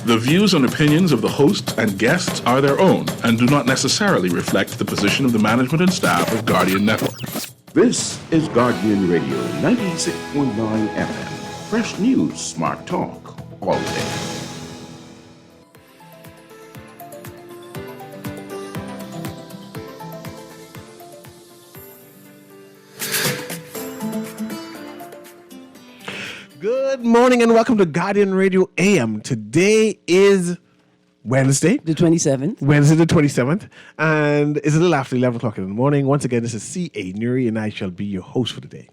The views and opinions of the host and guests are their own and do not necessarily reflect the position of the management and staff of Guardian Network. This is Guardian Radio 96.9 FM. Fresh news, smart talk, all day. Good morning and welcome to Guardian Radio AM. Today is Wednesday. The 27th. Wednesday the 27th. And it's a little after 11 o'clock in the morning. Once again, this is C.A. Newry and I shall be your host for the day.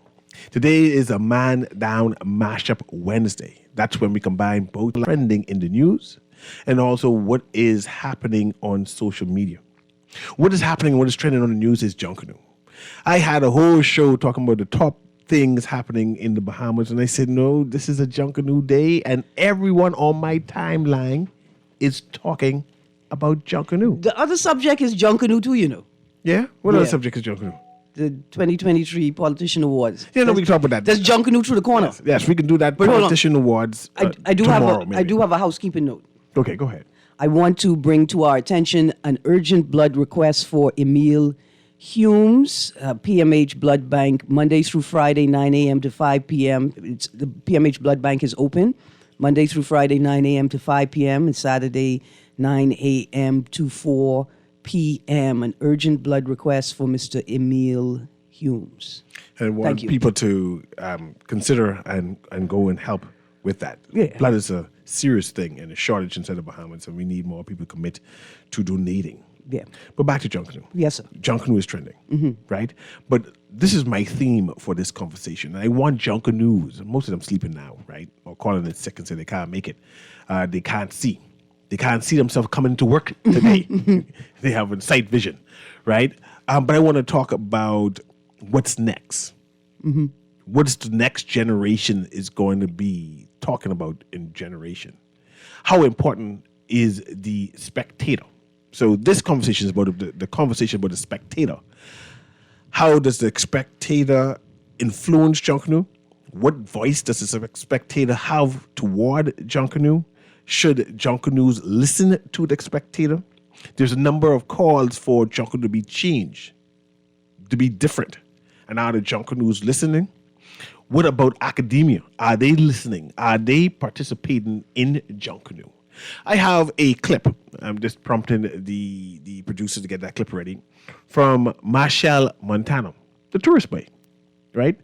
Today is a Man Down Mashup Wednesday. That's when we combine both trending in the news and also what is happening on social media. What is happening, what is trending on the news is Junkanoo. I had a whole show talking about the top things happening in the Bahamas, and I said, no, this is a Junkanoo day, and everyone on my timeline is talking about Junkanoo. The other subject is Junkanoo too, you know. Yeah? What other subject is Junkanoo? The 2023 Politician Awards. Yeah, no, we can talk about that. There's Junkanoo through the corner. Yes, we can do that. But Politician Awards I do tomorrow, I do have a housekeeping note. Okay, go ahead. I want to bring to our attention an urgent blood request for Emil Humes, PMH Blood Bank, Monday through Friday, 9 a.m. to 5 p.m. The PMH Blood Bank is open Monday through Friday, 9 a.m. to 5 p.m. and Saturday, 9 a.m. to 4 p.m. An urgent blood request for Mr. Emil Humes. And I want people to consider and go and help with that. Yeah. Blood is a serious thing and a shortage inside the Bahamas, and we need more people to commit to donating. Yeah. But back to Junkanoo. Yes, sir. Junkanoo is trending, right? But this is my theme for this conversation. I want Junkanoos, most of them sleeping now, right? Or calling it sick and say they can't make it. They can't see. They can't see themselves coming to work today. They have a sight vision, right? But I want to talk about what's next. What's the next generation is going to be talking about in generation? How important is the spectator? So this conversation is about the conversation about the spectator. How does the spectator influence Junkanoo? What voice does the spectator have toward Junkanoo? Should Junkanoos listen to the spectator? There's a number of calls for Junkanoo to be changed, to be different. And are the Junkanoos listening? What about academia? Are they listening? Are they participating in Junkanoo? I have a clip. I'm just prompting the producers to get that clip ready from Marshall Montano, the tourist boy, right?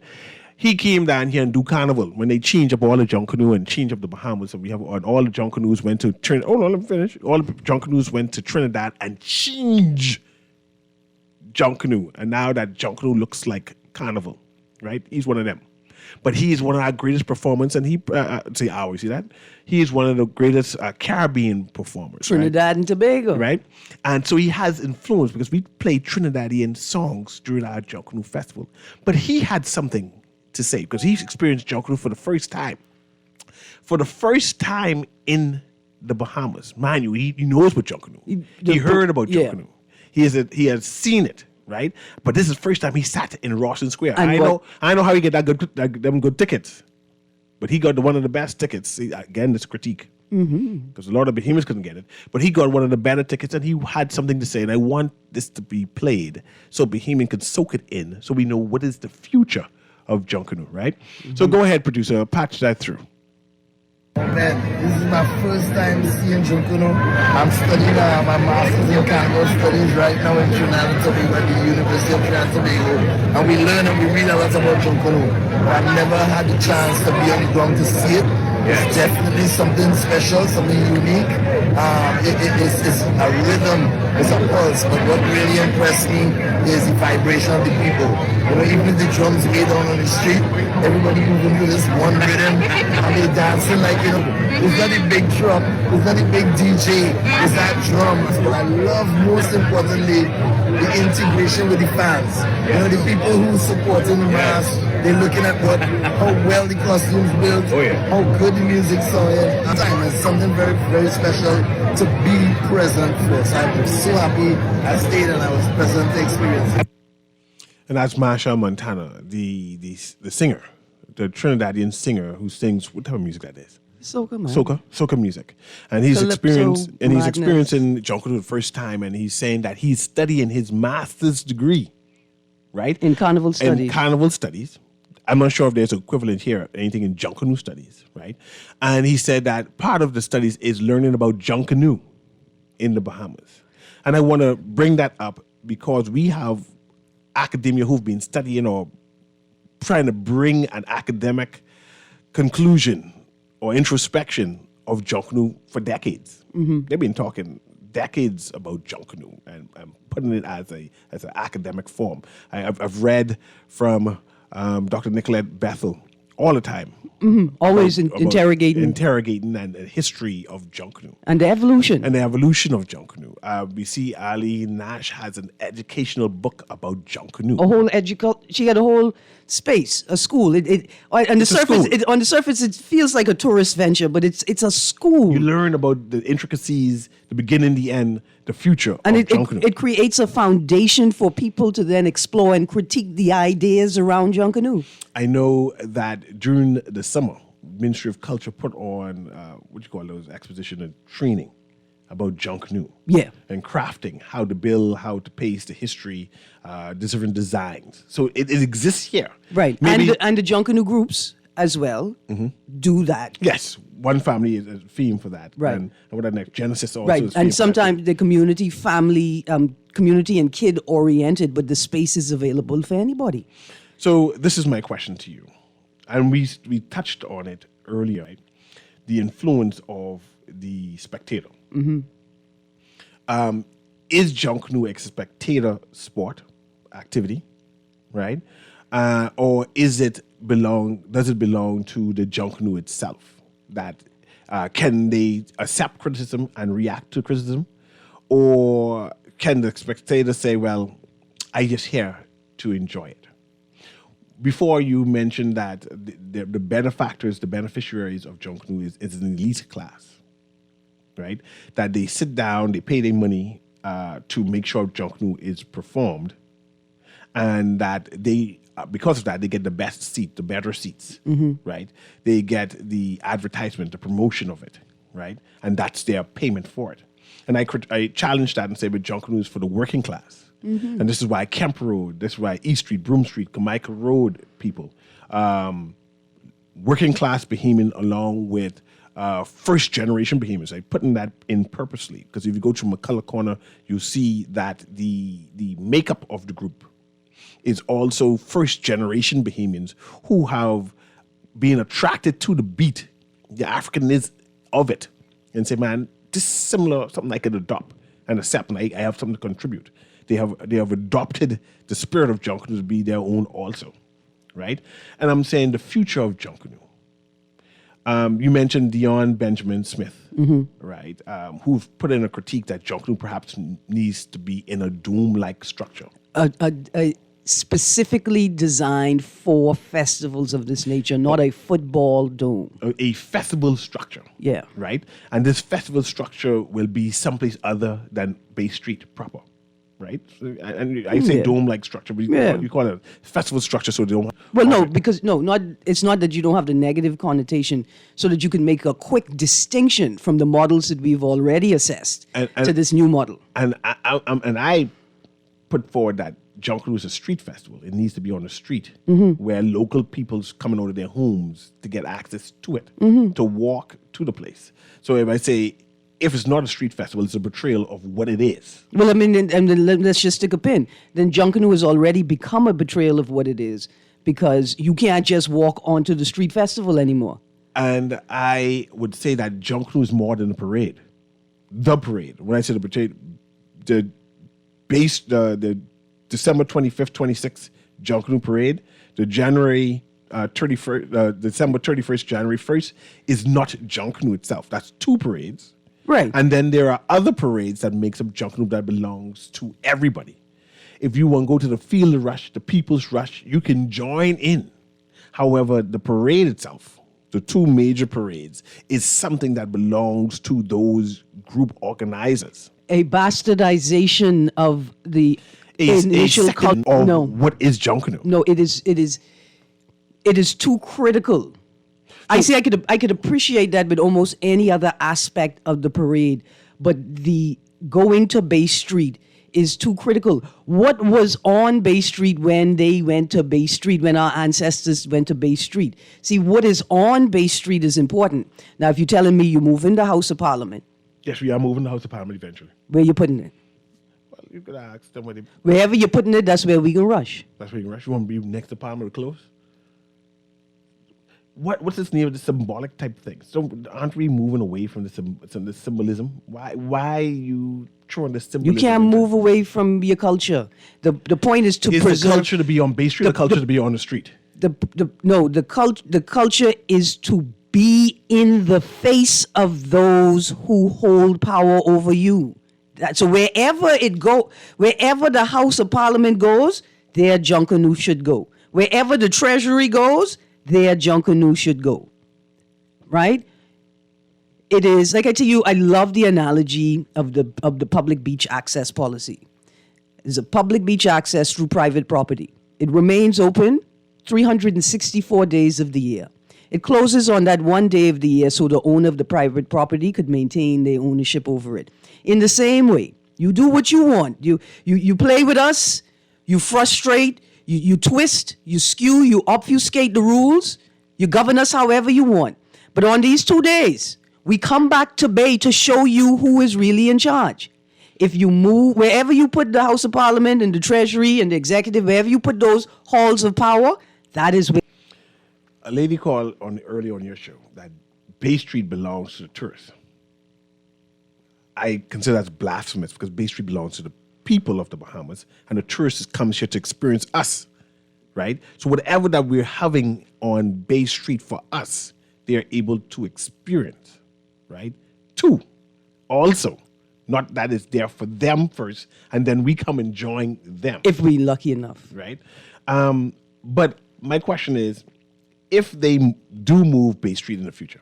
He came down here and do carnival when they change up all the Junkanoo and change up the Bahamas, and we have all the Junkanoos went to Trinidad. Oh no, let me finish. All the Junkanoos went to Trinidad and change Junkanoo, and now that Junkanoo looks like carnival, right? He's one of them. But he is one of our greatest performers, and he see that? He is one of the greatest Caribbean performers. Trinidad and Tobago. Right? And so he has influence because we play Trinidadian songs during our Junkanoo Festival. But he had something to say because he's experienced Junkanoo for the first time. For the first time in the Bahamas. Mind you, he knows what Junkanoo. He heard about Junkanoo. He has seen it. Right, but this is the first time he sat in Rawson Square. And I know how he get them good tickets, but he got one of the best tickets. See, again, this critique because a lot of behemoths couldn't get it, but he got one of the better tickets, and he had something to say. And I want this to be played so Behemoth can soak it in, so we know what is the future of Junkanoo. Right. So go ahead, producer, patch that through. Man, this is my first time seeing Junkanoo. I'm studying my master's in carnival studies right now in Trinidad and Tobago at the University of Trinidad and Tobago. And we learn and we read a lot about Junkanoo. I've never had the chance to be on the ground to see it. It's definitely something special, something unique. It's a rhythm, it's a pulse. But what really impressed me is the vibration of the people. You know, even if the drums lay down on the street, everybody moving to this one rhythm, and they dancing like, you know, it's not a big truck, it's not a big DJ, it's that drums. But I love most importantly the integration with the fans. You know, the people who supporting the mass, they're looking at how well the costumes built, how good the music sounded. It's something very, very special to be present for. So I'm so happy I stayed and I was present to experience it. And that's Marshall Montana, the singer, the Trinidadian singer who sings, what type of music that is? Soca, man. soca music, and he's Calypso experiencing madness. Junkanoo the first time, and he's saying that he's studying his master's degree, right, In Carnival in Studies. carnival studies. I'm not sure if there's an equivalent here, anything in Junkanoo studies, right? And he said that part of the studies is learning about Junkanoo in the Bahamas, and I want to bring that up because we have academia who've been studying or trying to bring an academic conclusion or introspection of Junkanoo for decades. They've been talking decades about Junkanoo and putting it as an academic form. I've read from Dr. Nicolette Bethel all the time. Always about interrogating. and the history of Junkanoo. And the evolution. And the evolution of Junkanoo. We see Ali Nash has an educational book about Junkanoo. A whole she had a whole space, a school. On the surface it feels like a tourist venture, but it's a school. You learn about the intricacies, the beginning, the end, the future And of Junkanoo. it creates a foundation for people to then explore and critique the ideas around Junkanoo. I know that during the summer, Ministry of Culture put on what you call those exposition and training about Junkanoo. Yeah. And crafting, how to build, how to paste the history, the different designs. So it exists here. Right. Maybe, And the Junkanoo groups as well do that. yes, one family is a theme for that. Right. And what that next? Genesis also Right. is theme And for sometimes the community, family, community and kid oriented, but the space is available for anybody. So this is my question to you, and we touched on it earlier, right? The influence of the spectator. Is Junkanoo a spectator sport activity, right? Or does it belong to the Junkanoo itself? That can they accept criticism and react to criticism, or can the spectator say, "Well, I just here to enjoy it"? Before you mentioned that the benefactors, the beneficiaries of Junkanoo is an elite class, right? That they sit down, they pay their money to make sure Junkanoo is performed, and that they, because of that, they get the best seat, the better seats, right? They get the advertisement, the promotion of it, right? And that's their payment for it. And I challenge that and say, but Junkanoo is for the working class. And this is why Kemp Road, this is why East Street, Broome Street, Jamaica Road people, working class Bahamian along with first generation Bahamians. I'm putting that in purposely because if you go to McCullough Corner, you see that the makeup of the group is also first generation Bahamians who have been attracted to the beat, the Africanness of it, and say, man, this is similar, something I could adopt and accept, and I have something to contribute. They have adopted the spirit of Junkanoo to be their own also, right? And I'm saying the future of Junkanoo. You mentioned Dion Benjamin Smith, right? Who've put in a critique that Junkanoo perhaps needs to be in a dome-like structure. Specifically designed for festivals of this nature, not a football dome. A festival structure. Yeah. Right? And this festival structure will be someplace other than Bay Street proper. Right? So, and I say dome-like structure, but you call it a festival structure so they don't... Well, no, because it's not that you don't have the negative connotation, so that you can make a quick distinction from the models that we've already assessed to this new model. And I put forward that Junkanoo is a street festival. It needs to be on the street where local people's coming out of their homes to get access to it, to walk to the place. So if I say, if it's not a street festival, it's a betrayal of what it is. Well, I mean, and then let's just stick a pin. Then Junkanoo has already become a betrayal of what it is because you can't just walk onto the street festival anymore. And I would say that Junkanoo is more than a parade. The parade. When I say the parade, the December 25th, 26th Junkanoo Parade, the January 31st, December 31st, January 1st is not Junkanoo itself. That's two parades. Right. And then there are other parades that makes up Junkanoo that belongs to everybody. If you want to go to the Field of Rush, the People's Rush, you can join in. However, the parade itself, the two major parades, is something that belongs to those group organizers. A bastardization of the initial culture. No, what is Junkanoo? no, it is too critical I see. I could appreciate that with almost any other aspect of the parade, but the going to Bay Street is too critical. What was on Bay Street when they went to Bay Street, when our ancestors went to Bay Street? See, what is on Bay Street is important. Now, if you're telling me you move in the House of Parliament, Yes, we are moving the House of Parliament eventually. where you putting it? Well, you could ask them where they, Wherever you're putting it, that's where we can rush. that's where you rush. You want to be next to Parliament or close? What's this name of the symbolic type thing? So aren't we moving away from the symbolism? Why you throwing the You symbolism? can't into- move away from your culture. The point is to Is the preserve culture to be on Bay Street or the culture to be on the street? the culture is to be in the face of those who hold power over you. So wherever the House of Parliament goes, there Junkanoo should go. Wherever the Treasury goes, there Junkanoo should go. Right? It is, like I tell you, I love the analogy of the public beach access policy. It's a public beach access through private property. It remains open 364 days of the year. It closes on that one day of the year so the owner of the private property could maintain their ownership over it. In the same way, you do what you want. You play with us, you frustrate, you twist, you skew, you obfuscate the rules, you govern us however you want. But on these 2 days, we come back to Bay to show you who is really in charge. If you move, wherever you put the House of Parliament and the Treasury and the Executive, wherever you put those halls of power, that is where. A lady called earlier on your show that Bay Street belongs to the tourists. I consider that's blasphemous because Bay Street belongs to the people of the Bahamas and the tourists come here to experience us, right? So whatever that we're having on Bay Street for us, they're able to experience, right? Two, also, not that it's there for them first and then we come enjoying them. If we're lucky enough. Right? But my question is, if they do move Bay Street in the future,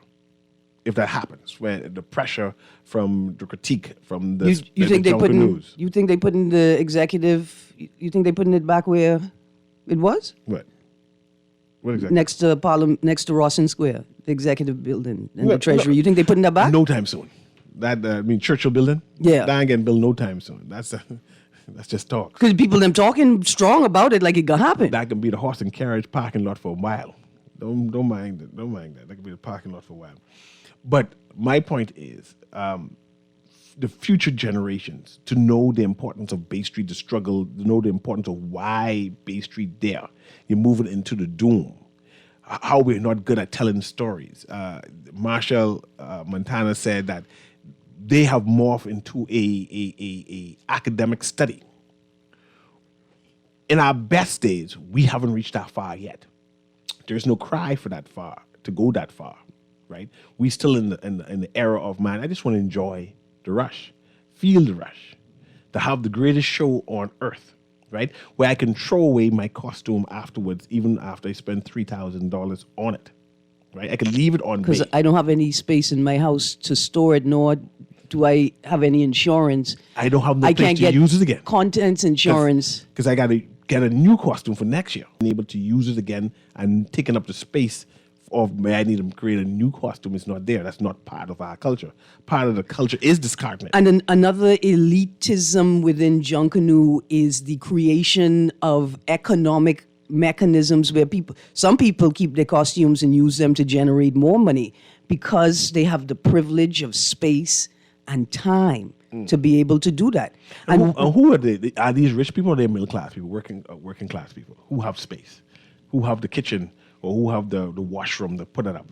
if that happens, where the pressure from the critique from the You think they Junker putting? News, You think they putting the executive? You think they putting it back where it was? what exactly? Next to Parliament, next to Rawson Square, the executive building and No, the Treasury. no. You think they putting that back? No time soon. That Churchill building. Yeah. that ain't getting built no time soon. That's just talk. Because people them talking strong about it like it gonna happen. That can be the horse and carriage parking lot for a while. Don't mind it. Don't mind that. That could be the parking lot for a while. But my point is, the future generations to know the importance of Bay Street, the struggle, to know the importance of why Bay Street there. You're moving into the doom. How we're not good at telling stories. Marshall Montana said that they have morphed into a academic study. In our best days, we haven't reached that far yet. There's no cry for that far, to go that far, right? We still in the era of, man, I just want to enjoy the rush, feel the rush, to have the greatest show on earth, right? Where I can throw away my costume afterwards, even after I spend $3,000 on it, right? I can leave it on Because Bay. I don't have any space in my house to store it, nor do I have any insurance. I don't have no I place can't to get use it again. contents insurance. Because I got to get a new costume for next year. I'm able to use it again and taking up the space of where I need to create a new costume is not there. That's not part of our culture. Part of the culture is discarding it. And another elitism within Junkanoo is the creation of economic mechanisms where some people keep their costumes and use them to generate more money because they have the privilege of space and time to be able to do that. And who are they? Are these rich people or are they middle class people, working class people who have space, who have the kitchen or who have the washroom to put it up?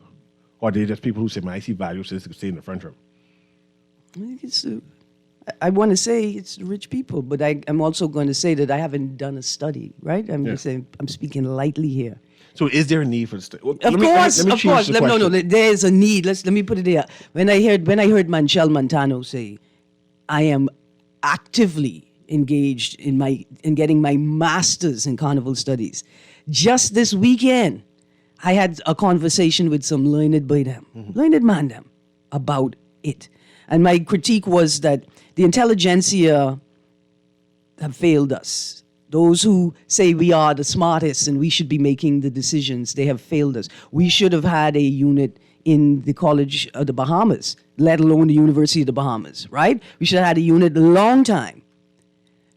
Or are they just people who say, man, I see value, so this could stay in the front room? I want to say it's rich people, but I'm also going to say that I haven't done a study, right? I'm just saying, I'm speaking lightly here. So is there a need for the study? Of course. No, there is a need. Let me put it there. When I heard Manchel Montano say, I am actively engaged in getting my master's in carnival studies. Just this weekend, I had a conversation with some learned man them, about it. And my critique was that the intelligentsia have failed us. Those who say we are the smartest and we should be making the decisions, they have failed us. We should have had a unit in the College of the Bahamas, let alone the University of the Bahamas, right? We should have had a unit a long time.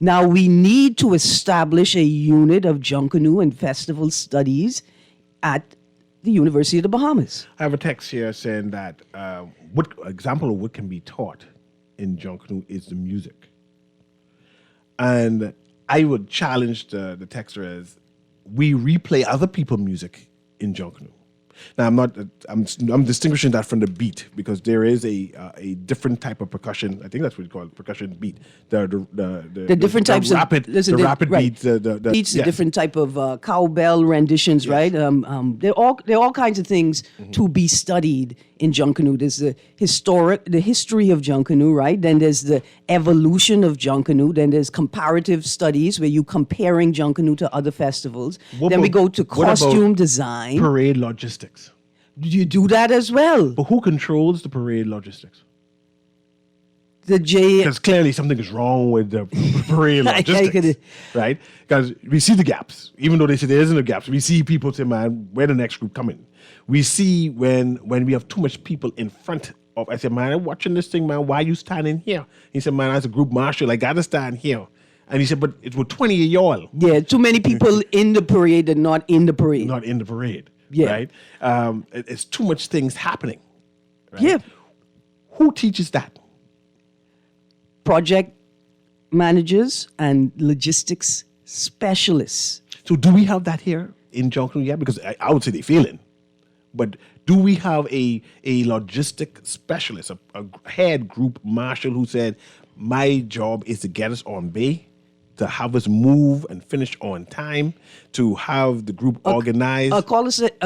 Now we need to establish a unit of Junkanoo and festival studies at the University of the Bahamas. I have a text here saying that what example of what can be taught in Junkanoo is the music. And I would challenge the texter as we replay other people's music in Junkanoo. Now I'm distinguishing that from the beat because there is a different type of percussion. I think that's what we call it, percussion beat. The different types rapid, of listen, the rapid right. beats. The beats, the yes. different type of cowbell renditions, Yes. right? There are all kinds of things to be studied in Junkanoo. There's the history of Junkanoo, right? Then there's the evolution of Junkanoo. Then there's comparative studies where you comparing Junkanoo to other festivals. Then we go to what about costume design. parade logistics. You do that as well. But who controls the parade logistics? The J. Because clearly something is wrong with the parade I logistics, could- right? Because we see the gaps, even though they say there isn't a gaps. We see people say, "Man, where the next group coming?" We see when we have too much people in front of. I said, "Man, I'm watching this thing, man. Why you standing here?" He said, "Man, as a group marshal, I gotta stand here." And he said, "But it was 20 of y'all, Yeah, too many people in the parade and not in the parade. not in the parade." Yeah. Right? It's too much things happening. Right? Yeah. Who teaches that? Project managers and logistics specialists. So do we have that here in Junkanoo yet? Because I would say they're failing. But do we have a logistic specialist, a head group marshal who said, my job is to get us on bay, to have us move and finish on time, to have the group organized? A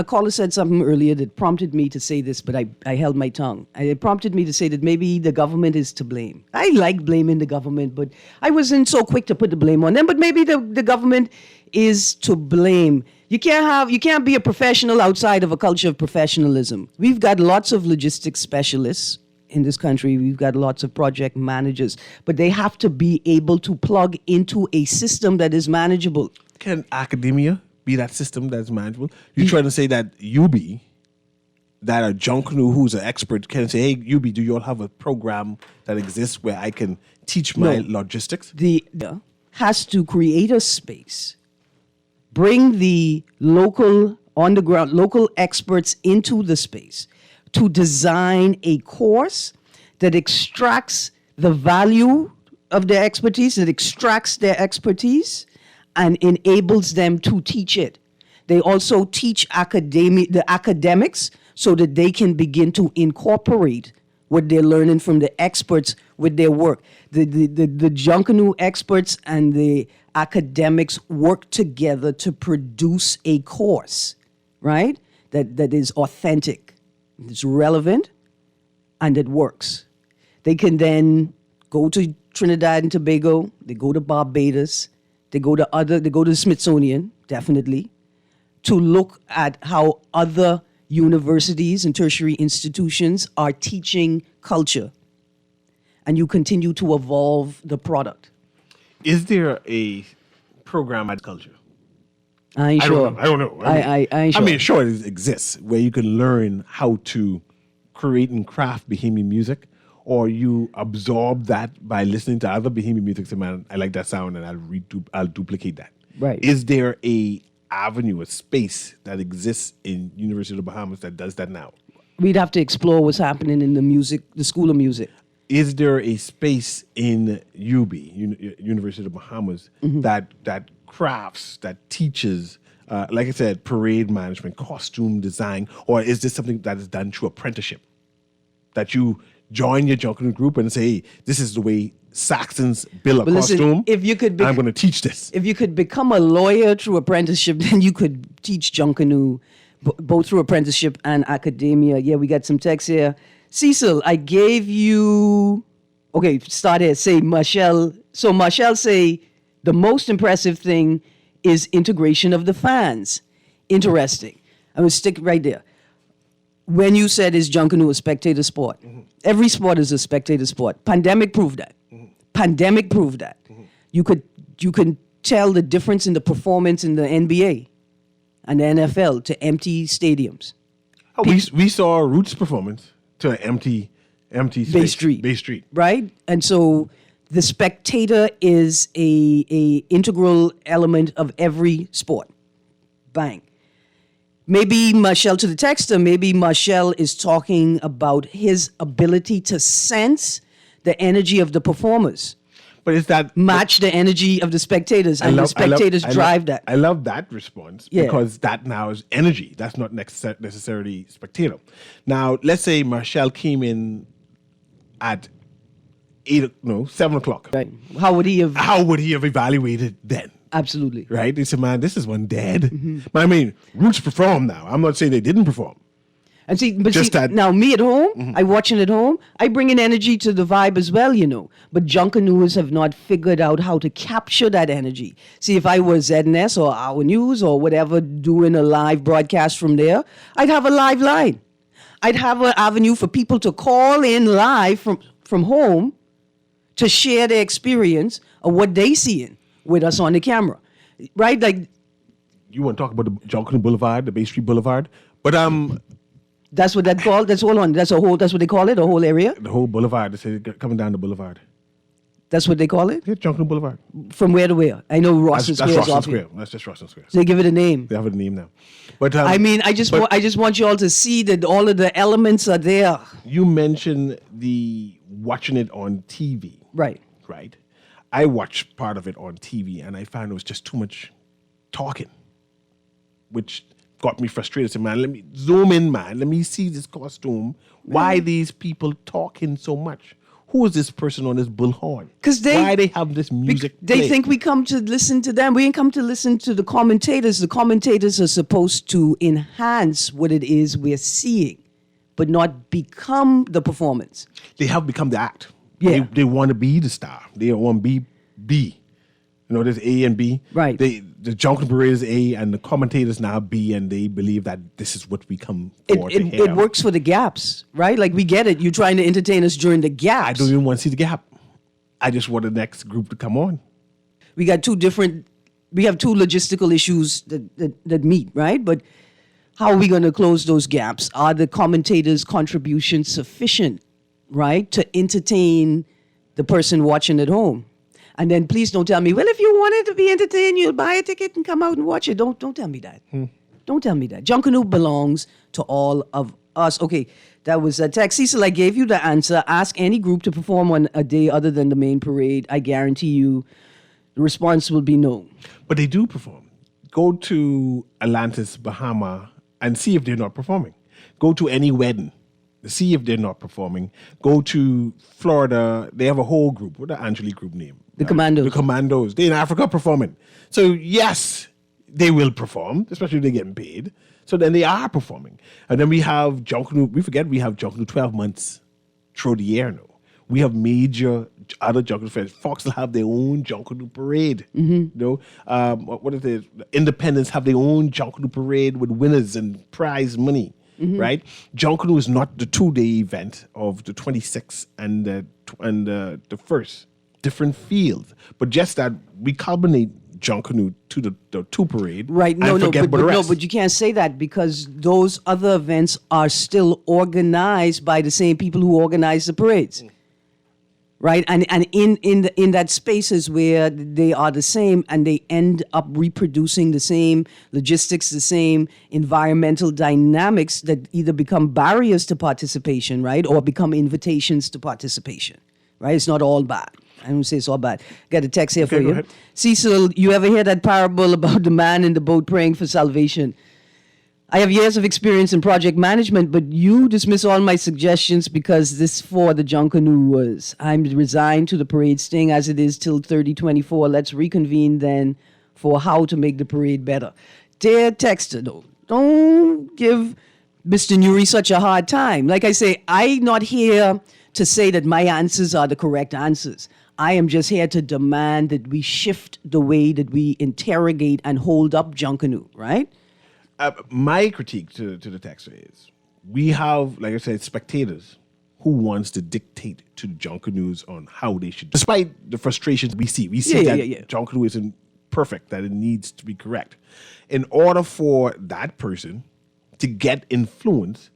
caller said something earlier that prompted me to say this, but I held my tongue. It prompted me to say that maybe the government is to blame. I like blaming the government, but I wasn't so quick to put the blame on them. But maybe the government is to blame. You can't be a professional outside of a culture of professionalism. We've got lots of logistics specialists in this country. We've got lots of project managers, but they have to be able to plug into a system that is manageable. Can academia be that system that's manageable? You're trying to say that UB, that a Junkanoo who's an expert can say, hey, UB, do you all have a program that exists where I can teach my logistics? The has to create a space, bring the local, on the ground, local experts into the space to design a course that extracts the value of their expertise, that extracts their expertise and enables them to teach it. They also teach the academics so that they can begin to incorporate what they're learning from the experts with their work. The Junkanoo experts and the academics work together to produce a course, right? That is authentic, it's relevant, and it works. They can then go to Trinidad and Tobago, they go to Barbados, they go to the Smithsonian, definitely, to look at how other universities and tertiary institutions are teaching culture. And you continue to evolve the product. Is there a program at culture? I ain't sure. I don't know. I ain't sure. I mean, sure, it exists where you can learn how to create and craft Bahamian music, or you absorb that by listening to other Bahamian music. Say, man, I like that sound, and I'll duplicate that. Right. Is there a avenue, a space that exists in University of the Bahamas that does that now? We'd have to explore what's happening in the School of Music. Is there a space in UB, University of the Bahamas, that crafts, that teaches, like I said, parade management, costume design, or is this something that is done through apprenticeship? That you join your Junkanoo group and say, hey, this is the way Saxons build a But listen, costume. if you could I'm going to teach this. If you could become a lawyer through apprenticeship, then you could teach Junkanoo both through apprenticeship and academia. Yeah, we got some text here. Cecil, I gave you... Okay, start here. Say, Michelle. So Michelle say, the most impressive thing is integration of the fans. Interesting. I would stick right there. When you said, is Junkanoo a spectator sport? Every sport is a spectator sport. Pandemic proved that. Pandemic proved that. You can tell the difference in the performance in the NBA and the NFL to empty stadiums? We saw Roots' performance to an empty Bay space. Street. Right? And so the spectator is a integral element of every sport. Bang. Maybe Marshall, to the texter, maybe Marshall is talking about his ability to sense the energy of the performers, But is that match the energy of the spectators, and the spectators drive that. I love that response Yeah. because that now is energy. That's not necessarily spectator. Now, let's say Marshall came in at 7 o'clock. Right. How would he have? How would he have evaluated then? Absolutely. Right? He said, man, this is one dead. But I mean, Roots performed now. I'm not saying they didn't perform. And Just that- now me at home, I watching at home, I bring in energy to the vibe as well, But Junkanooers have not figured out how to capture that energy. See, if I was ZNS or Our News or whatever doing a live broadcast from there, I'd have a live line. I'd have an avenue for people to call in live from home to share their experience of what they seeing with us on the camera. Right? Like, You want to talk about the Junkanoo Boulevard, the Bay Street Boulevard, but that's what that called. That's what they call it, a whole area. the whole boulevard, they say coming down the boulevard. That's what they call it. Yeah, Junkanoo Boulevard. From where to where? I know Rawson That's Square is Rawson off Square. here. That's just Rawson Square. So they give it a name. They have a name now. But I mean, I just want you all to see that all of the elements are there. you mentioned the watching it on TV. Right. Right. I watched part of it on TV and I found it was just too much talking, which got me frustrated. I said, man, let me zoom in, man. Let me see this costume. Why these people talking so much? Who is this person on this bullhorn? 'Cause why they have this music? They play? think we come to listen to them. We ain't come to listen to the commentators. The commentators are supposed to enhance what it is we're seeing, but not become the performance. They have become the act. Yeah. They want to be the star. They want to be B. There's A and B. Right. The Junkanoo Parade is A and the commentators now B, and they believe that this is what we come for to hear. It works for the gaps, right? Like, we get it. You're trying to entertain us during the gaps. I don't even want to see the gap. I just want the next group to come on. We have two logistical issues that meet, right? But how are we going to close those gaps? Are the commentators' contributions sufficient, right, to entertain the person watching at home? And then please don't tell me, well, if you wanted to be entertained, you'll buy a ticket and come out and watch it. Don't tell me that. Don't tell me that. Junkanoo belongs to all of us. Okay, that was a text. Cecil, I gave you the answer. Ask any group to perform on a day other than the main parade. I guarantee you the response will be no. But they do perform. Go to Atlantis, Bahama, and see if they're not performing. Go to any wedding. See if they're not performing. Go to Florida. They have a whole group. What the Angelique group name? The Commandos. The Commandos. They're in Africa performing. So yes, they will perform, especially if they're getting paid. So then they are performing. And then we have Junkanoo. We forget we have Junkanoo 12 months through the year now. We have major other Junkanoo fairs. Fox will have their own Junkanoo parade. What is it? The Independents have their own Junkanoo parade with winners and prize money. Right? Junkanoo is not the 2-day event of the 26th and the 1st. Different fields. But just that we culminate Junkanoo to the 2 parade. Right. And forget about the rest. But you can't say that because those other events are still organized by the same people who organize the parades. Right? And in that spaces where they are the same and they end up reproducing the same logistics, the same environmental dynamics that either become barriers to participation, right? Or become invitations to participation. Right? It's not all bad. I don't say it's all bad. Got a text here for go you. ahead. Cecil, you ever hear that parable about the man in the boat praying for salvation? I have years of experience in project management, but you dismiss all my suggestions because this for the Junkanooers. I'm resigned to the parade staying as it is till 3024. Let's reconvene then for how to make the parade better. Dear texter, though, don't give Mr. Newry such a hard time. Like I say, I'm not here to say that my answers are the correct answers. I am just here to demand that we shift the way that we interrogate and hold up Junkanoo, right? My critique to the texter is we have, like I said, spectators who wants to dictate to the Junkanoos on how they should. Despite the frustrations we see that Yeah. Junkanoo isn't perfect that it needs to be correct. In order for that person to get influence,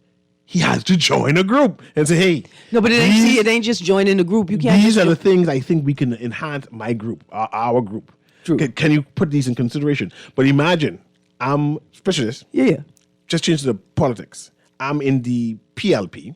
he has to join a group and say, hey. No, but it ain't just joining the group. You can't. These are the things I think we can enhance my group, our group. True. Can you put these in consideration? But imagine, I'm specialist. Yeah. Just change the politics. I'm in the PLP,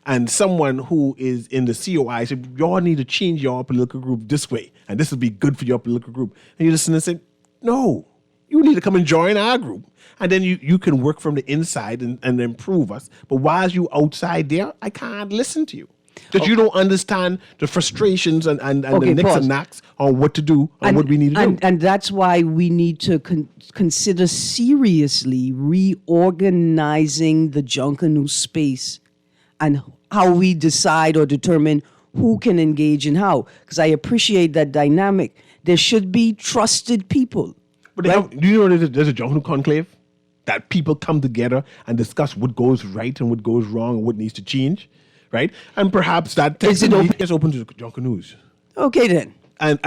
and someone who is in the COI said, y'all need to change your political group this way, and this will be good for your political group. And you listen and say, no, you need to come and join our group. And then you can work from the inside and improve us. But while you outside there, I can't listen to you. Because you don't understand the frustrations and the nicks pause. and knacks on what to do and what we need to do. And that's why we need to consider seriously reorganizing the Junkanoo space and how we decide or determine who can engage and how. Because I appreciate that dynamic. There should be trusted people. But do you know there's a Junkanoo conclave? That people come together and discuss what goes right and what goes wrong and what needs to change, right? And perhaps that Is it open? is open to Junkanoos. Okay then. And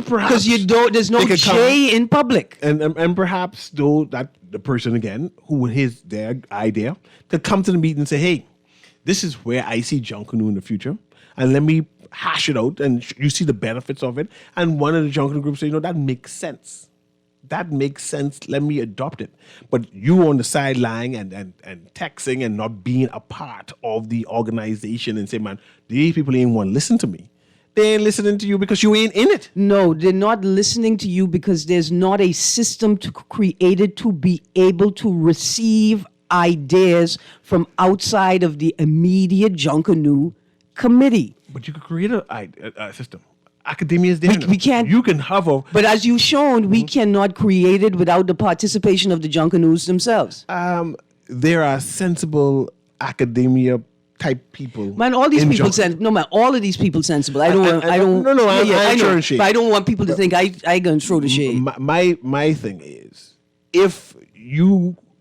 perhaps Because there's no they could come- J in public. and perhaps though that the person again who is their idea to come to the meeting and say, hey, this is where I see Junkanoo in the future, and let me hash it out, and you see the benefits of it. And one of the Junkanoo groups say, that makes sense. That makes sense. Let me adopt it. But you on the sideline and texting and not being a part of the organization and say, man, these people ain't want to listen to me. They ain't listening to you because you ain't in it. No, they're not listening to you because there's not a system created to be able to receive ideas from outside of the immediate Junkanoo committee. But you could create a system. Academia is there. We can't. You can hover. But as you've shown, we cannot create it without the participation of the Junkanoos themselves. There are sensible academia type people. Man, all these in people Junkanoo. No, man, all of these people sensible. I don't want. I don't. No, I I'm know, throwing shade. but I don't want people to think I gonna throw the shade. My thing is, if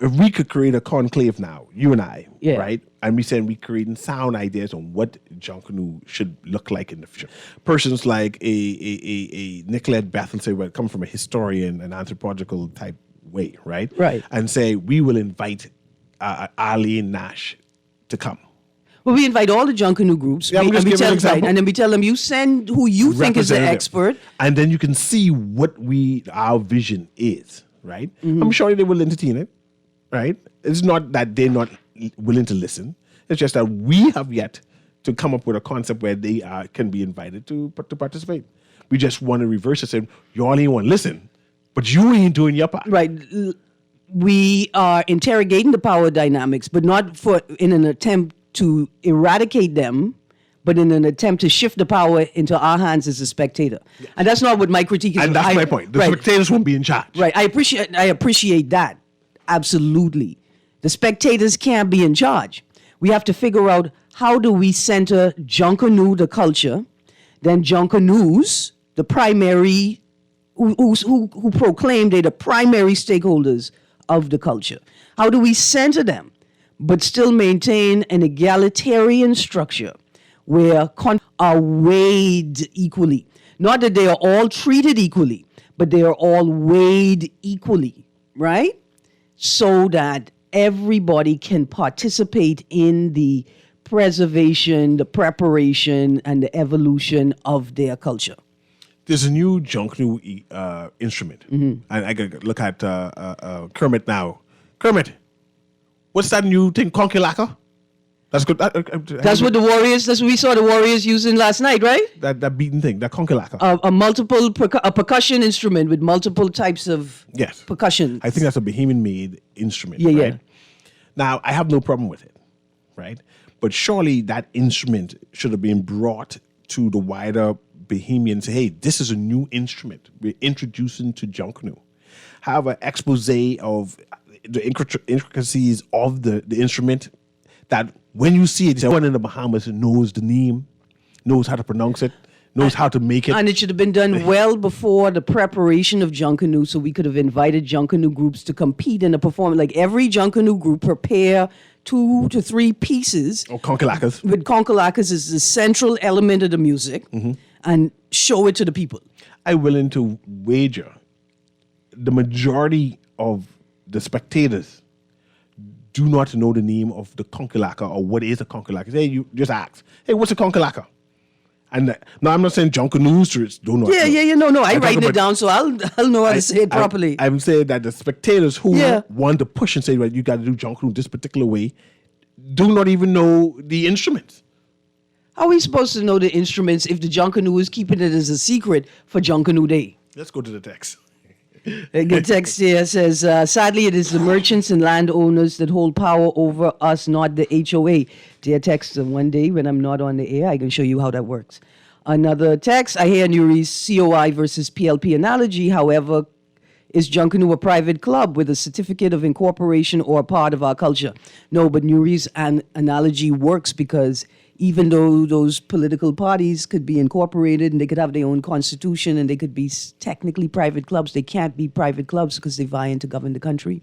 we could create a conclave now, you and I, Yeah. right? And we said we creating sound ideas on what Junkanoo should look like in the future. Persons like a Nicolette Bethel say, well, come from a historian and anthropological type way, right? Right. And say we will invite Arlene Nash to come. Well, we invite all the Junkanoo groups, Yeah, I'm just giving an example. and then we tell them you send who you think is the Representative. expert. And then you can see what our vision is, right? Mm-hmm. I'm sure they will entertain it, right? It's not that they're not willing to listen. It's just that we have yet to come up with a concept where they can be invited to participate. We just want to reverse it, say, you all ain't want to listen, but you ain't doing your part. Right. We are interrogating the power dynamics, but not in an attempt to eradicate them, but in an attempt to shift the power into our hands as a spectator. Yes. And that's not what my critique is. And that's my point. The spectators won't be in charge. Right. I appreciate that. Absolutely. The spectators can't be in charge. We have to figure out how do we center Junkanoo, the culture, then Junkanoos, the primary, who proclaim they're the primary stakeholders of the culture. How do we center them, but still maintain an egalitarian structure where are weighed equally? Not that they are all treated equally, but they are all weighed equally, right? So that everybody can participate in the preservation, the preparation, and the evolution of their culture. There's a new Junkanoo instrument. And I could look at Kermit now. Kermit, what's that new thing, Conky-Lacka? That's good. That's what we saw the Warriors using last night, right? That beating thing, that Conky-Lacka. A percussion instrument with multiple types of percussion. I think that's a Bahamian-made instrument. Yeah, right? yeah. Now, I have no problem with it, right? But surely that instrument should have been brought to the wider Bahamian, say, hey, this is a new instrument we're introducing to Junkanoo. Have an expose of the intricacies of the instrument that when you see it, someone in the Bahamas knows the name, knows how to pronounce it, knows how to make it. And it should have been done well before the preparation of Junkanoo, so we could have invited Junkanoo groups to compete in a performance. Like every Junkanoo group prepare 2 to 3 pieces. Or Conky-Lackas. With Conky-Lackas as the central element of the music and show it to the people. I'm willing to wager the majority of the spectators do not know the name of the conkalaka or what is a conkalaka. Hey, you just ask, hey, what's a conkalaka? And now I'm not saying Junkanoo don't know. No. I I'm write talking it down, so I'll know how to say it properly. I'm saying that the spectators who Yeah. want to push and say, right, you got to do Junkanoo this particular way, do not even know the instruments. How are we supposed to know the instruments if the Junkanoo is keeping it as a secret for Junkanoo Day? Let's go to the text. A good text here says, sadly, it is the merchants and landowners that hold power over us, not the HOA. Dear text, one day when I'm not on the air, I can show you how that works. Another text, I hear Newry's COI versus PLP analogy. However, is Junkanoo a private club with a certificate of incorporation or a part of our culture? No, but Newry's analogy works because even though those political parties could be incorporated and they could have their own constitution and they could be technically private clubs, they can't be private clubs because they vie in to govern the country.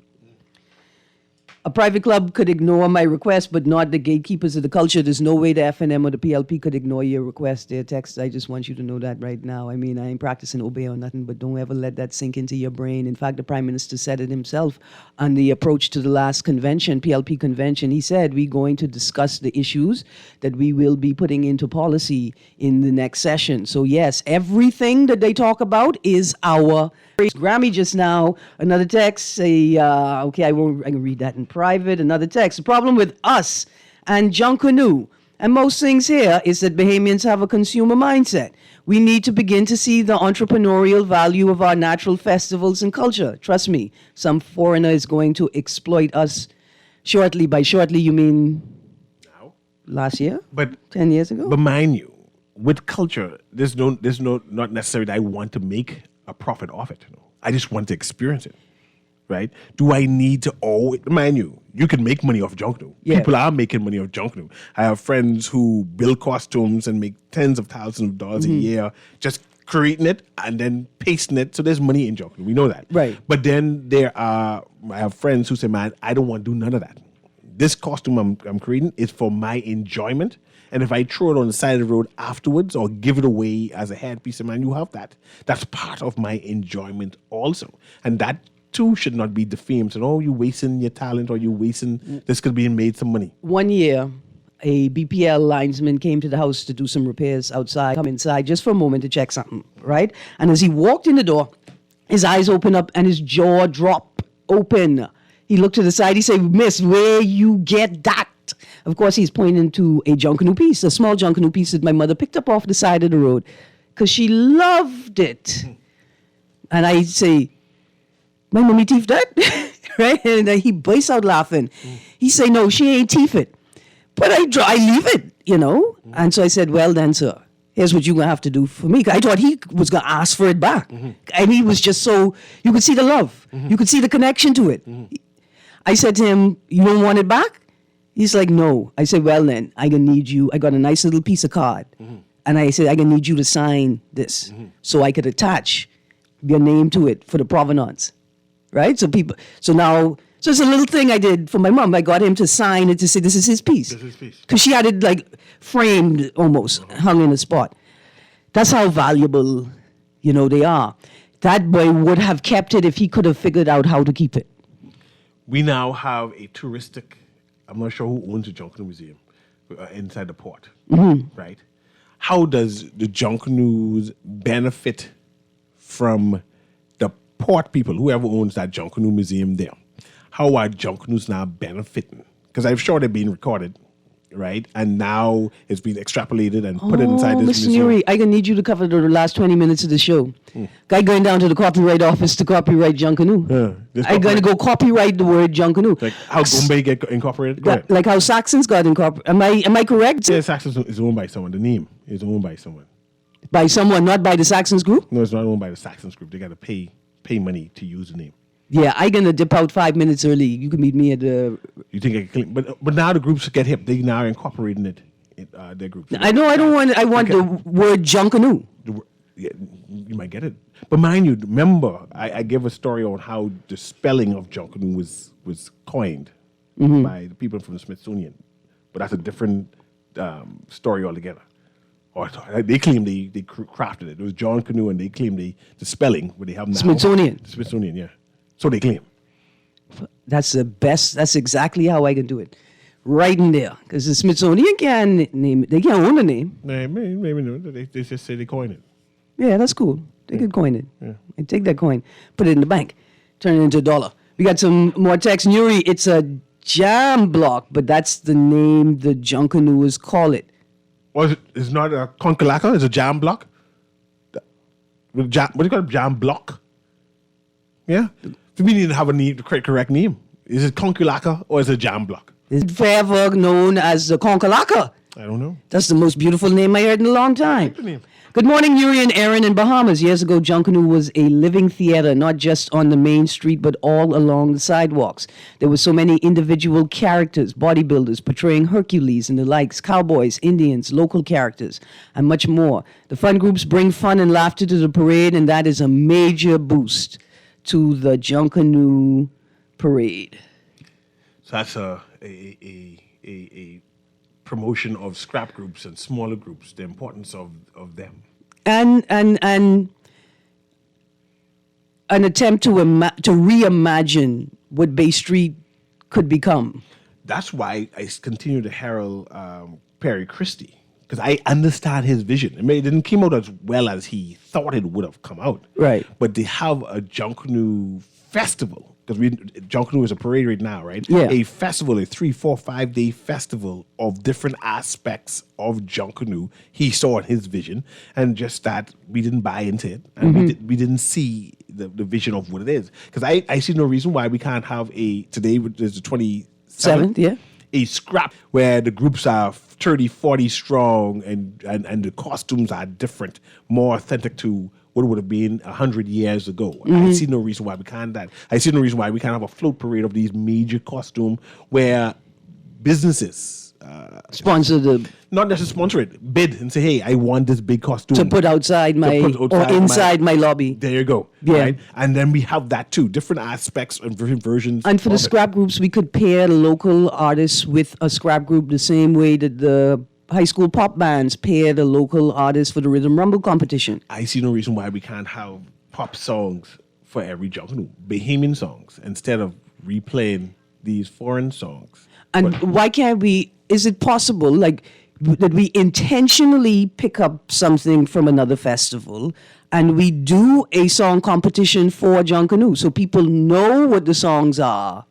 A private club could ignore my request, but not the gatekeepers of the culture. There's no way the FNM or the PLP could ignore your request. Dear text, I just want you to know that right now. I mean, I ain't practicing obey or nothing, but don't ever let that sink into your brain. In fact, the Prime Minister said it himself on the approach to the last convention, PLP convention. He said, we're going to discuss the issues that we will be putting into policy in the next session. So yes, everything that they talk about is our Grammy just now. Another text, okay, I can read that in private. Another text. The problem with us and Junkanoo and most things here is that Bahamians have a consumer mindset. We need to begin to see the entrepreneurial value of our natural festivals and culture. Trust me, some foreigner is going to exploit us shortly. By shortly, you mean Now? last year? But 10 years ago? But mind you, with culture, there's not necessarily that I want to make a profit off it. I just want to experience it. Right? Do I need to always, mind you can make money off Junkanoo. Yeah. People are making money off Junkanoo. I have friends who build costumes and make tens of thousands of dollars a year just creating it and then pasting it. So there's money in Junkanoo. We know that. Right. But then I have friends who say, man, I don't want to do none of that. This costume I'm creating is for my enjoyment. And if I throw it on the side of the road afterwards or give it away as a headpiece, man, you have that. That's part of my enjoyment also. And that too should not be defamed. So, you're wasting your talent or you're wasting, this could be made some money. One year, a BPL linesman came to the house to do some repairs outside, come inside just for a moment to check something, right? And as he walked in the door, his eyes opened up and his jaw dropped open. He looked to the side, he said, "Miss, where you get that?" Of course, he's pointing to a Junkanoo piece, a small Junkanoo piece that my mother picked up off the side of the road because she loved it. And I say, "My mommy teeth that?" Right? And then he bursts out laughing. He say, "No, she ain't teeth it. But I leave it, And so I said, "Well then, sir, here's what you're going to have to do for me." I thought he was going to ask for it back. And he was just so, you could see the love. You could see the connection to it. I said to him, "You don't want it back?" He's like, "No." I said, "Well then, I gonna need you." I got a nice little piece of card. And I said, "I gonna need you to sign this so I could attach your name to it for the provenance." Right? So it's a little thing I did for my mom. I got him to sign it to say this is his piece. This is his piece. Because she had it like framed almost, hung in a spot. That's how valuable, they are. That boy would have kept it if he could have figured out how to keep it. We now have a touristic, I'm not sure who owns the Junkanoo Museum inside the port, right? How does the Junkanoos benefit from the port people, whoever owns that Junkanoo Museum there? How are Junkanoos now benefiting? Because I'm sure they're being recorded, right? And now it's been extrapolated and put inside this Mr. museum. Newry, I gonna need you to cover the last 20 minutes of the show. Guy going down to the copyright office to copyright Junkanoo. I gonna go copyright the word Junkanoo. Like how Gombe get incorporated? Go ahead. Like how Saxons got incorporated. Am I correct? Yeah, Saxons is owned by someone. The name is owned by someone. By someone, not by the Saxons group? No, it's not owned by the Saxons group. They got to pay money to use the name. Yeah, I gonna dip out 5 minutes early. You can meet me at the... You think I can clean? But now the groups get hip. They now are incorporating it in their groups. I know. I want the word Junkanoo. Yeah, you might get it. But mind you, remember, I gave a story on how the spelling of Junkanoo was coined by the people from the Smithsonian. But that's a different story altogether. Or they claim they crafted it. It was John Canoe, and they claim the spelling, but they have now. Smithsonian. Smithsonian, yeah. So they claim. That's the best. That's exactly how I can do it. Right in there. Because the Smithsonian can't name it. They can't own the name. Maybe no. They just say they coined it. Yeah, that's cool. They could coin it. Yeah. And take that coin, put it in the bank, turn it into a dollar. We got some more text. Newry, it's a jam block, but that's the name the Junkanooers call it. Was it's not a conkalaka? It's a jam block. What do you call it? Jam block? Yeah. We need to have the correct name. Is it conkalaka or is it jam block? Is it forever known as the Conkalaka? I don't know. That's the most beautiful name I heard in a long time. Name. Good morning, Newry and Aaron in Bahamas. Years ago, Junkanoo was a living theater, not just on the main street, but all along the sidewalks. There were so many individual characters, bodybuilders portraying Hercules and the likes, cowboys, Indians, local characters, and much more. The fun groups bring fun and laughter to the parade, and that is a major boost to the Junkanoo parade. So that's a promotion of scrap groups and smaller groups, the importance of them. And an attempt to reimagine what Bay Street could become. That's why I continue to herald Perry Christie, because I understand his vision. I mean, it didn't come out as well as he thought it would have come out. Right. But they have a Junkanoo festival, because Junkanoo is a parade right now, right? Yeah. A festival, a 3, 4, 5 day festival of different aspects of Junkanoo he saw in his vision, and just that we didn't buy into it, and we didn't see the vision of what it is. Because I see no reason why we can't have today is the 27th, yeah. a scrap where the groups are 30, 40 strong, and the costumes are different, more authentic to what would have been 100 years ago. I see no reason why we can't that. I see no reason why we can't have a float parade of these major costume where businesses sponsor the not necessarily sponsor it, bid and say, hey, I want this big costume to put outside my lobby. There you go. Yeah. Right? And then we have that too, different aspects and different versions. And for the scrap groups, we could pair local artists with a scrap group the same way that the high school pop bands pair the local artists for the Rhythm Rumble competition. I see no reason why we can't have pop songs for every Junkanoo, Bahamian songs, instead of replaying these foreign songs. And why can't we, is it possible, like, that we intentionally pick up something from another festival and we do a song competition for Junkanoo so people know what the songs are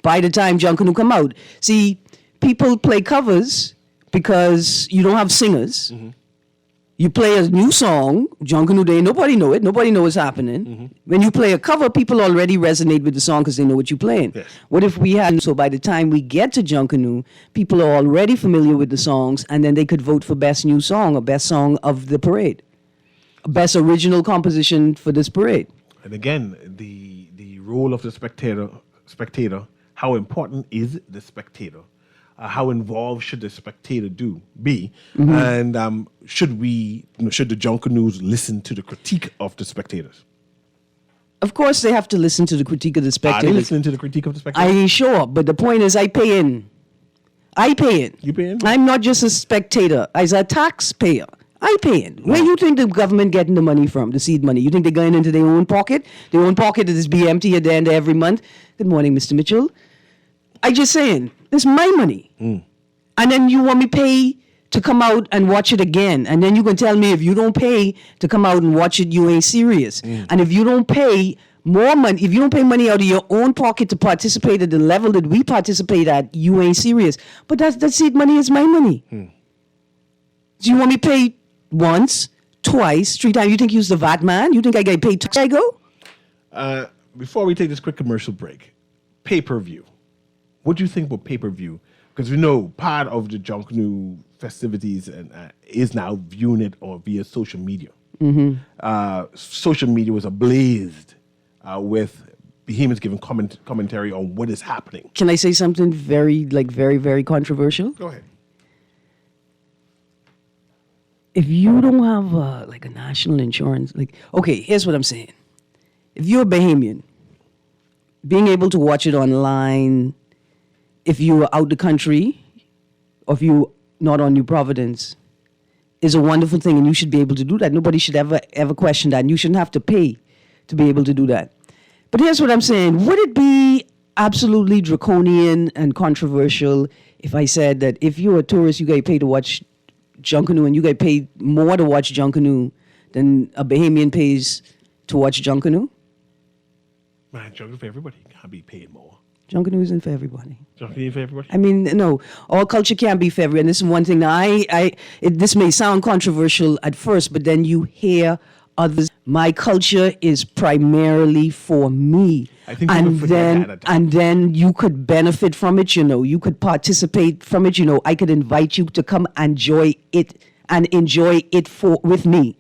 by the time Junkanoo come out? See, people play covers because you don't have singers. You play a new song, Junkanoo Day, nobody know it, nobody know what's happening. When you play a cover, people already resonate with the song because they know what you're playing. Yes. What if we had, so by the time we get to Junkanoo, people are already familiar with the songs, and then they could vote for best new song or best song of the parade, best original composition for this parade. And again, the role of the spectator, how important is the spectator? How involved should the spectator be? And should the Junkanoos listen to the critique of the spectators? Of course, they have to listen to the critique of the Are spectators. they listening to the critique of the spectators? I ain't sure, but the point is, I pay in. I pay in. You pay in? I'm not just a spectator. As a taxpayer, I pay in. Where you think the government getting the money from, the seed money? You think they're going into their own pocket? Their own pocket is be empty at the end of every month? Good morning, Mr. Mitchell. I just saying, it's my money. And then you want me pay to come out and watch it again. And then you can tell me if you don't pay to come out and watch it, you ain't serious. And if you don't pay more money, if you don't pay money out of your own pocket to participate at the level that we participate at, you ain't serious. But that seed money is my money. Do you want me pay once, twice, 3 times? You think you's the VAT man? You think I get paid twice I go? Before we take this quick commercial break, pay-per-view. What do you think about pay-per-view? Because we know part of the Junkanoo festivities is now viewing it via social media. Social media was ablaze with Bahamians giving commentary on what is happening. Can I say something very, very controversial? Go ahead. If you don't have a national insurance, okay, here's what I'm saying. If you're a Bahamian, being able to watch it online, if you're out the country, or if you're not on New Providence, is a wonderful thing, and you should be able to do that. Nobody should ever question that. And you shouldn't have to pay to be able to do that. But here's what I'm saying. Would it be absolutely draconian and controversial if I said that if you're a tourist, you get paid to watch Junkanoo, and you get paid more to watch Junkanoo than a Bahamian pays to watch Junkanoo? Man, Junkanoo for everybody. Can't be paid more. Junkanoo isn't for everybody. Junkanoo for everybody? I mean, no, all culture can't be for everyone. And this is one thing. Now, this may sound controversial at first, but then you hear others. My culture is primarily for me. I think people forget that at times. And then you could benefit from it, you could participate from it, I could invite you to come enjoy it with me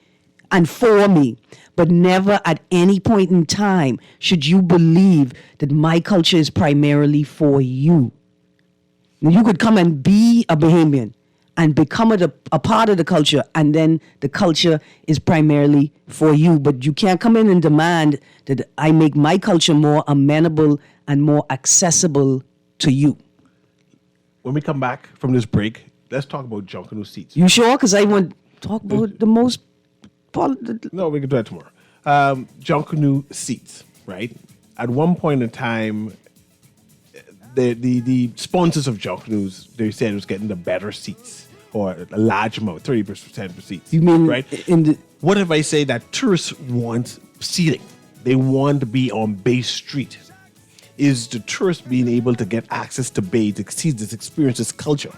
and for me. But never at any point in time should you believe that my culture is primarily for you. You could come and be a Bahamian and become a part of the culture, and then the culture is primarily for you. But you can't come in and demand that I make my culture more amenable and more accessible to you. When we come back from this break, let's talk about Junkanoo seats. You sure? Because I want to talk about the most... No, we can do that tomorrow. Junkanoo seats, right? At one point in time, the sponsors of Junkanoos, they said it was getting the better seats, or a large amount, 30% of seats. You mean right? What if I say that tourists want seating? They want to be on Bay Street. Is the tourist being able to get access to Bay, to see this experience, this culture,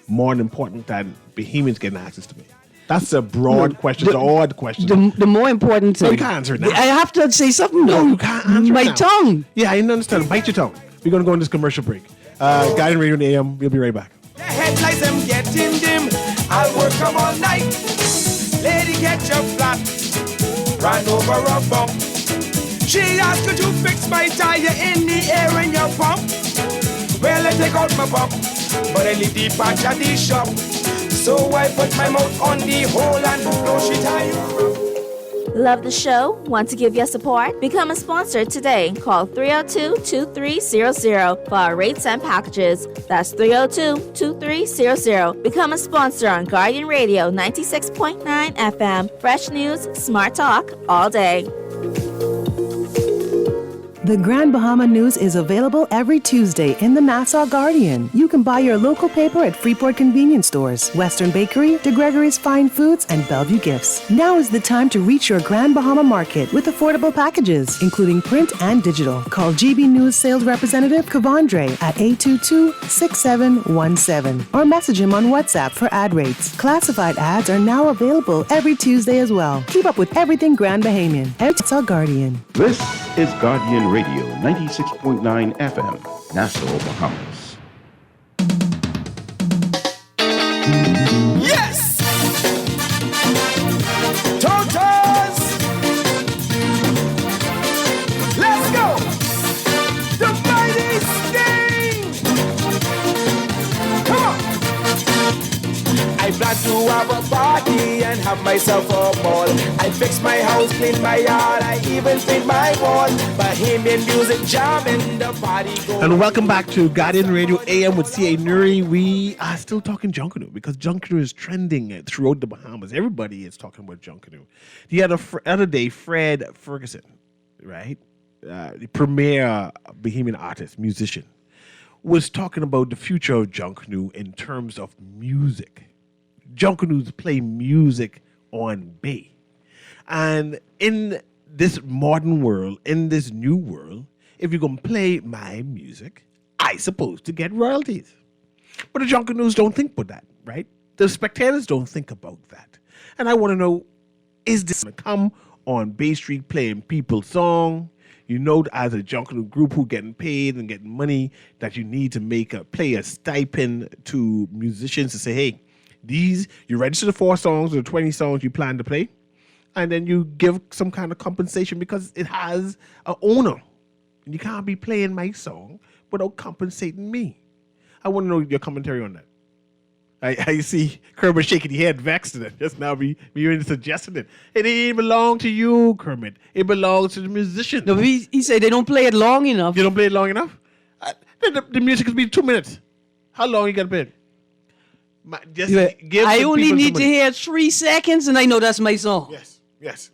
more important than Bahamians getting access to Bay? That's a broad question. It's an odd question. The more important thing... No, you can't answer it now. I have to say something, though. No, you can't answer My it now. tongue. Yeah, I didn't understand. Bite your tongue. We're going to go on this commercial break. Guiding Radio in the AM. We'll be right back. The headlights, I'm getting dim. I'll work them all night. Lady, get your flat. Run over a bump. She asked, could you fix my tire in the air in your pump? Well, I take out my pump, but I leave the patch at the shop. So I put my mouth on the hole and blow she tire up. Love the show? Want to give your support? Become a sponsor today. Call 302-2300 for our rates and packages. That's 302-2300. Become a sponsor on Guardian Radio 96.9 FM. Fresh news, smart talk, all day. The Grand Bahama News is available every Tuesday in the Nassau Guardian. You can buy your local paper at Freeport Convenience Stores, Western Bakery, De Gregory's Fine Foods, and Bellevue Gifts. Now is the time to reach your Grand Bahama market with affordable packages, including print and digital. Call GB News sales representative Kavandre at 822-6717 or message him on WhatsApp for ad rates. Classified ads are now available every Tuesday as well. Keep up with everything Grand Bahamian. Nassau Guardian. This is Guardian Radio 96.9 FM, Nassau, Bahamas. Yes! Totos! Let's go! The mighty Sting! Come on! I plan to have a party and have myself a ball. I fix my house, clean my yard, I even paint my walls. Bahamian music jamming, the party goes. And welcome back to Guardian Radio AM with C.A. Newry. We are still talking Junkanoo because Junkanoo is trending throughout the Bahamas. Everybody is talking about Junkanoo. The other day, Fred Ferguson, right, the premier Bahamian artist, musician, was talking about the future of Junkanoo in terms of music. Junkanoos play music on Bay. And in this modern world, in this new world, if you're going to play my music, I supposed to get royalties. But the Junkanoos don't think about that, right? The spectators don't think about that. And I want to know, is this going to come on Bay Street playing people's song? You know, as a Junkanoo group who getting paid and getting money, that you need to play a stipend to musicians to say, hey, you register the 4 songs or the 20 songs you plan to play, and then you give some kind of compensation because it has an owner. And you can't be playing my song without compensating me. I want to know your commentary on that. I see Kermit shaking his head, vexed at it. Just now, me even suggesting it. It didn't belong to you, Kermit. It belongs to the musician. No, but he said they don't play it long enough. You don't play it long enough? The music could be 2 minutes. How long you got to play it? Just Yeah, give I some only people need some to money. hear 3 seconds, and I know that's my song. Yes.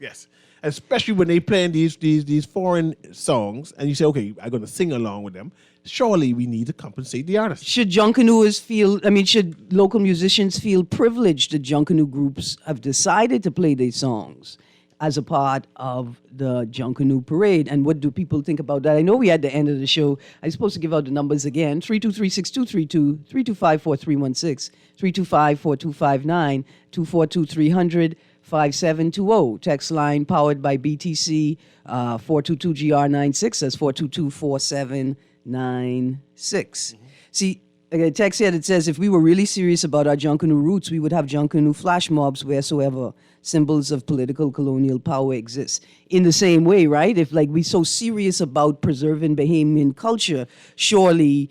Especially when they playing these foreign songs, and you say, okay, I'm going to sing along with them. Surely we need to compensate the artist. Should Junkanooers feel, should local musicians feel privileged that Junkanoo groups have decided to play their songs as a part of the Junkanoo parade? And what do people think about that? I know we at the end of the show, I'm supposed to give out the numbers again, 323-6232, 325-4316, 325-4259, 242-300, 5720. Text line powered by BTC, 422-GR96, that's 422-4796. See, I got a text here that says if we were really serious about our Junkanoo roots, we would have Junkanoo flash mobs wheresoever symbols of political colonial power exist. In the same way, right? If like we're so serious about preserving Bahamian culture, surely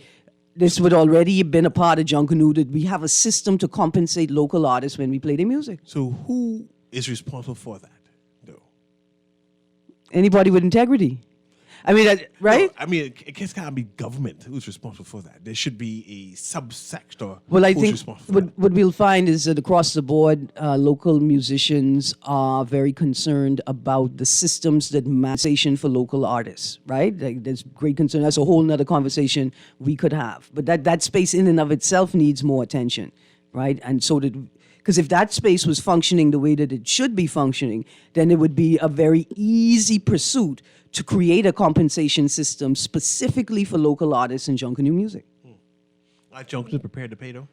this would already have been a part of Junkanoo that we have a system to compensate local artists when we play their music. So who is responsible for that, though? Anybody with integrity. Right? No, it can't be government who's responsible for that. There should be a subsector Well, I who's think responsible for that. what we'll find is that across the board, local musicians are very concerned about the systems that compensation for local artists, right? Like, there's great concern. That's a whole nother conversation we could have. But that space in and of itself needs more attention, right? And so that, because if that space was functioning the way that it should be functioning, then it would be a very easy pursuit to create a compensation system specifically for local artists and Junkanoo music. Are Junkanoo prepared to pay, though?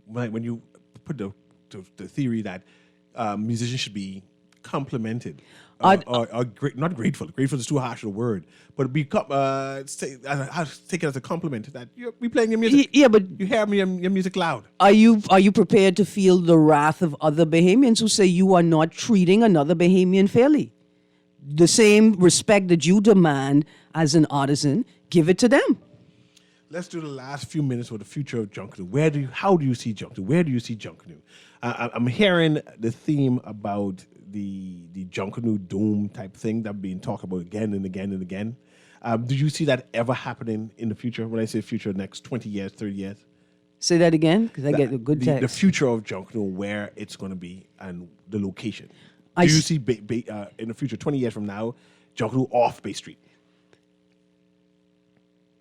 When you put the theory that musicians should be complimented, not grateful. Grateful is too harsh a word, but take it as a compliment that we playing your music. Yeah, but you hear your music loud. Are you prepared to feel the wrath of other Bahamians who say you are not treating another Bahamian fairly? The same respect that you demand as an artisan, give it to them. Let's do the last few minutes with the future of Junkanoo. How do you see Junkanoo? Where do you see Junkanoo? I'm hearing the theme about the Junkanoo Doom type thing that being talked about again and again and again. Do you see that ever happening in the future? When I say future, next 20 years, 30 years? Say that again, because I get a good text. The future of Junkanoo, where it's going to be, and the location. Do you see in the future, 20 years from now, Junkanoo off Bay Street?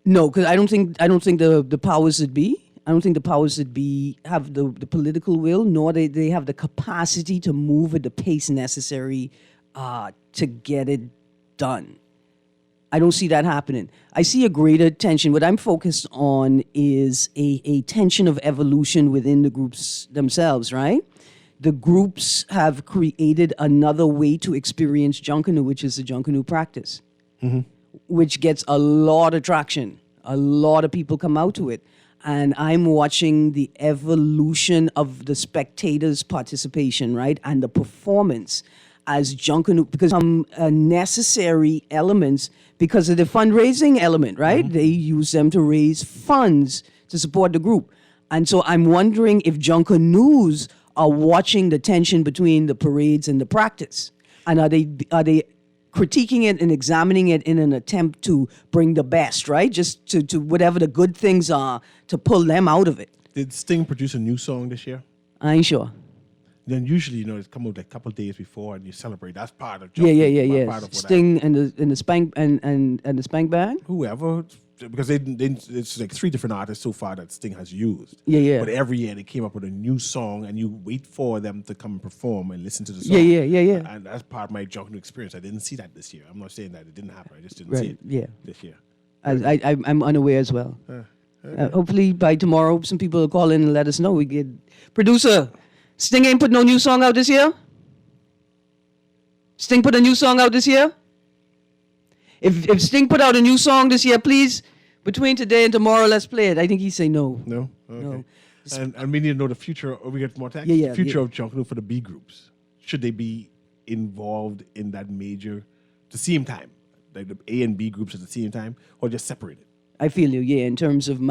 No, because I don't think the powers that be. I don't think the powers that be have the political will, nor they have the capacity to move at the pace necessary to get it done. I don't see that happening. I see a greater tension. What I'm focused on is a tension of evolution within the groups themselves, right? The groups have created another way to experience Junkanoo, which is the Junkanoo practice, which gets a lot of traction. A lot of people come out to it. And I'm watching the evolution of the spectators' participation, right? And the performance as Junkanoo, because some necessary elements because of the fundraising element, right? They use them to raise funds to support the group. And so I'm wondering if Junkanoos are watching the tension between the parades and the practice. And are they critiquing it and examining it in an attempt to bring the best, right? Just to whatever the good things are, to pull them out of it. Did Sting produce a new song this year? I ain't sure. Then usually, it's come out like a couple of days before and you celebrate. That's part of Yeah. Part of Sting and the Spank and the Spank Band? Whoever, because it's like 3 different artists so far that Sting has used. Yeah. But every year they came up with a new song, and you wait for them to come and perform and listen to the song. Yeah. And that's part of my Junkanoo experience. I didn't see that this year. I'm not saying that it didn't happen. I just didn't see it this year. I'm unaware as well. Hopefully by tomorrow, some people will call in and let us know. We get producer. Sting ain't put no new song out this year. Sting put a new song out this year. If Sting put out a new song this year, please, between today and tomorrow, let's play it. I think he'd say no. No? Okay. No. And we need to know the future. We get more text? Yeah, the future of Junkanoo for the B groups. Should they be involved in that major, the same time? Like the A and B groups at the same time? Or just separated? I feel you, in terms of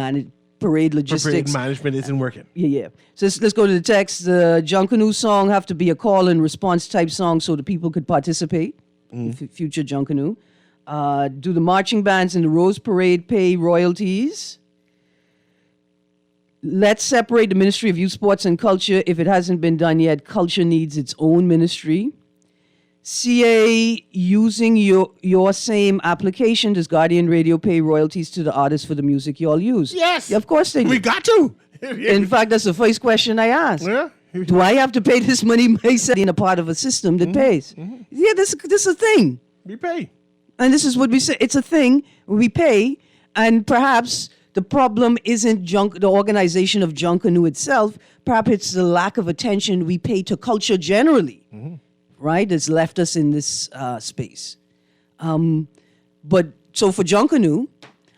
parade logistics. Parade management isn't working. Yeah. So let's go to the text. The Junkanoo song have to be a call and response type song so the people could participate. Future Junkanoo. Do the marching bands in the Rose Parade pay royalties? let's separate the Ministry of Youth, Sports, and Culture. If it hasn't been done yet, culture needs its own ministry. CA, using your same application, does Guardian Radio pay royalties to the artists for the music you all use? Yes. Yeah, of course they do. We got to. In fact, that's the first question I asked. Yeah. Do I have to pay this money myself in a part of a system that pays? Yeah, this is a thing. We pay. And this is what we say. It's a thing. We pay. And perhaps the problem isn't the organization of Junkanoo itself. Perhaps it's the lack of attention we pay to culture generally, right? That's left us in this space. But so for Junkanoo,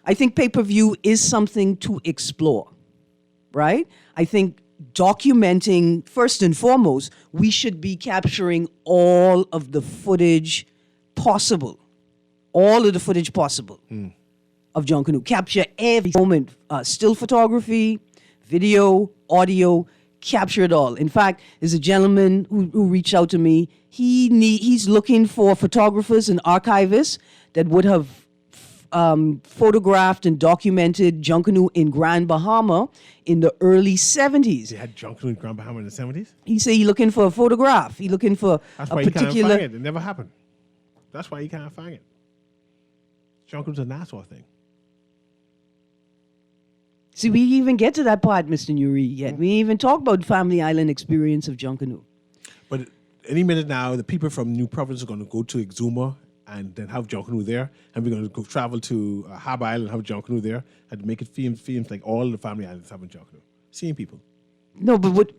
I think pay-per-view is something to explore, right? I think documenting, first and foremost, we should be capturing all of the footage possible. All of the footage possible of Junkanoo. Capture every moment. Still photography, video, audio, capture it all. In fact, there's a gentleman who reached out to me. He's looking for photographers and archivists that would have photographed and documented Junkanoo in Grand Bahama in the early 70s. They had Junkanoo in Grand Bahama in the 70s? He said he's looking for a photograph. He's looking for That's a why you can't particular... find it. It never happened. That's why you can't find it. Junkanoo's a Nassau thing. See, we didn't even get to that part, Mr. Newry, yet. We didn't even talk about Family Island experience of Junkanoo. But any minute now, the people from New Province are going to go to Exuma and then have Junkanoo there. And we're going to go travel to Harbour Island and have Junkanoo there and make it films like all the Family Islands having Junkanoo. Seeing people. No, but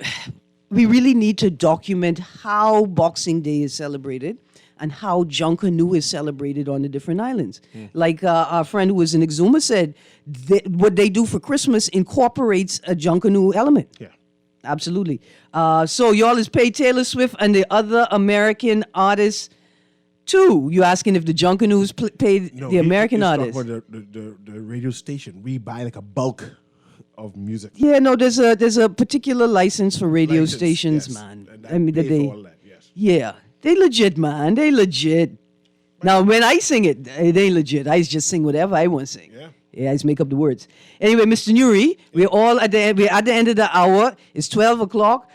we really need to document how Boxing Day is celebrated and how Junkanoo is celebrated on the different islands. Like our friend who was in Exuma said, what they do for Christmas incorporates a Junkanoo element. Yeah. Absolutely. So y'all is pay Taylor Swift and the other American artists too. You asking if the Junkanoos paid the American artists? About the radio station. We buy like a bulk of music. Yeah, no, there's a particular license for radio stations, yes. man. And I mean, pay that they, for all that, yes. yeah, they legit, man. They legit. Now, when I sing it, they legit. I just sing whatever I want to sing. Yeah, I just make up the words. Anyway, Mr. Newry, we're at the end of the hour. It's 12 o'clock.